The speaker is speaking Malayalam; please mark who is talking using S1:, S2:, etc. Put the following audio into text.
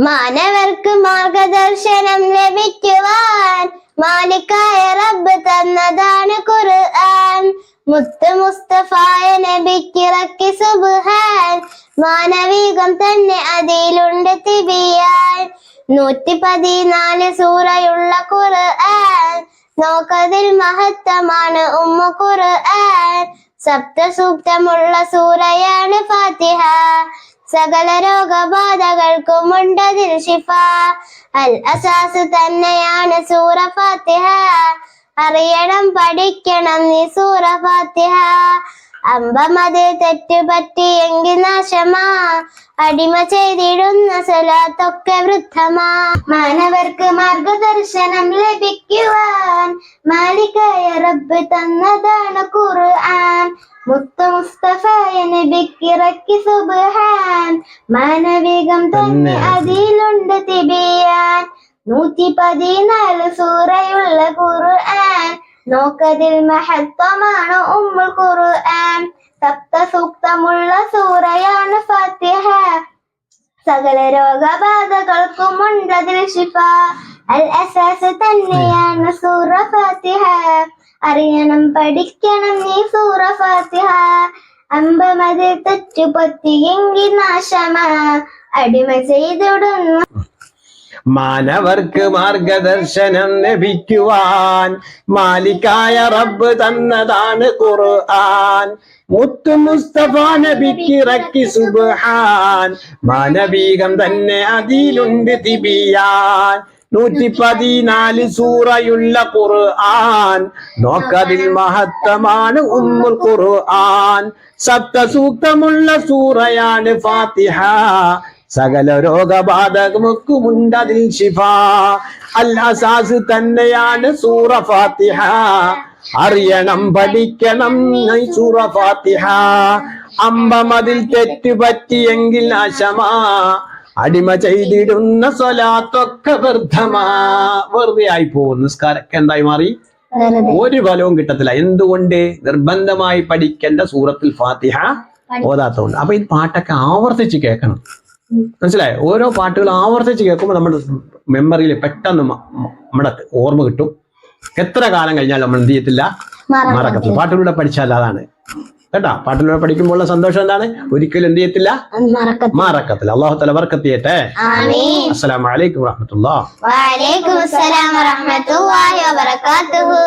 S1: മാനവർക്ക് മാർഗദർശനം ലഭിക്കുവാൻ മാലിക്കായ റബ്ബ് തന്നതാണ് ഖുർആൻ. മുത്ത് മുസ്തഫായ നബിക്കിറക്കി സുബ്ഹാൻ. മാനവികം തന്നെ അതിലുണ്ട് തിബിയാൻ. 114 സൂറയുള്ള ഖുർആൻ. നോക്കതിൽ മഹത്തമാണ് ഖുർആൻ. സപ്തസൂക്തമുള്ള സൂറയാണ് ഫാത്തിഹ. സകല രോഗബാധകൾക്കുമുണ്ടതിൽ ശിഫ. അൽ അസാസ് തന്നെയാണ് സൂറ ഫാത്തിഹ. അറിയണം പഠിക്കണം നീ സൂറ ഫാത്തിഹ. അമ്പമതിൽ തെറ്റുപറ്റിയെങ്കിൽ നാശമാ. അടിമ ചെയ്തിടുന്ന സലാത്തൊക്കെ വൃദ്ധമാ. മാനവർക്ക് മാർഗദർശനം ലഭിക്കുവാൻ മാലിക്കായ റബ്ബ് തന്നതാണ് ഖുർആൻ. മുത്ത് മുസ്തഫായ നബിക്കിറക്കി സുബ്ഹാൻ. മാനവികം തന്നെ അതിലുണ്ട് തിബിയാൻ. 114 സൂറയുള്ള ഖുർആൻ. നോക്കതിൽ മഹത്വമാണ് ഖുർആൻ. സപ്തസൂക്തമുള്ള സൂറയാണ് ഫാത്തിഹ. സകല രോഗബാധകൾക്കുമുണ്ടതിൽ ശിഫ. അൽ അസാസ് തന്നെയാണ് സൂറ ഫാത്തിഹ. അറിയണം പഠിക്കണം നീ സൂറ ഫാത്തിഹ. അമ്പമതിൽ തെറ്റുപറ്റിയെങ്കിൽ നാശമാ. അടിമ ചെയ്തിടുന്നു.
S2: മാനവർക്ക് മാർഗദർശനം ലഭിക്കുവാൻ മാലിക്കായ റബ്ബ് തന്നതാണ് ഖുർആൻ. മുത്ത് മുസ്തഫ നബിക്കിറക്കി സുബ്ഹാൻ. മാനവികം തന്നെ അതിലുണ്ട് തിബിയാൻ. 114 സൂറയുള്ള ഖുർആൻ. നോക്കതിൽ മഹത്തമാണ് ഖുർആൻ. സപ്തസൂക്തമുള്ള സൂറയാണ് ഫാത്തിഹ. സകല രോഗബാധകൾക്കുമുണ്ടതിൽ ശിഫ. അൽ അസാസ് തന്നെയാണ് സൂറ ഫാത്തിഹ. അറിയണം പഠിക്കണം സൂറ ഫാത്തിഹ. അമ്പമതിൽ തെറ്റുപറ്റിയെങ്കിൽ നാശമാ. അടിമ ചെയ്തിടുന്ന സ്വലാത്തൊക്കെ വ്യർത്ഥമാ. വെറുതെ ആയി പോകും. നിസ്കാരൊക്കെ എന്തായി മാറി? ഒരു ഫലവും കിട്ടത്തില്ല. എന്തുകൊണ്ട്? നിർബന്ധമായി പഠിക്കേണ്ട സൂറത്തുൽ ഫാത്തിഹ ഓതാത്തതുകൊണ്ട്. അപ്പൊ ഈ പാട്ടൊക്കെ ആവർത്തിച്ച് കേൾക്കണം. മനസ്സിലായോ? ഓരോ പാട്ടുകൾ ആവർത്തിച്ച് കേൾക്കുമ്പോൾ നമ്മുടെ മെമ്മറിയിൽ പെട്ടെന്ന് നമ്മുടെ ഓർമ്മ കിട്ടും. എത്ര കാലം കഴിഞ്ഞാൽ നമ്മൾ എന്ത് ചെയ്യത്തില്ല? മറക്കത്തില്ല. പാട്ടിലൂടെ പഠിച്ചാൽ അതാണ് കേട്ടാ. പാട്ടിലൂടെ പഠിക്കുമ്പോഴുള്ള സന്തോഷം എന്താണ്? ഒരിക്കലും എന്ത് ചെയ്യത്തില്ല? മറക്കത്തില്ല. അല്ലാഹു തആല ബർക്കത്ത് ചെയ്യട്ടെ. അസ്സലാമു അലൈക്കും വറഹ്മത്തുള്ളാഹി.
S1: വഅലൈക്കും അസ്സലാം വറഹ്മത്തുള്ളാഹി വബറകാതുഹു.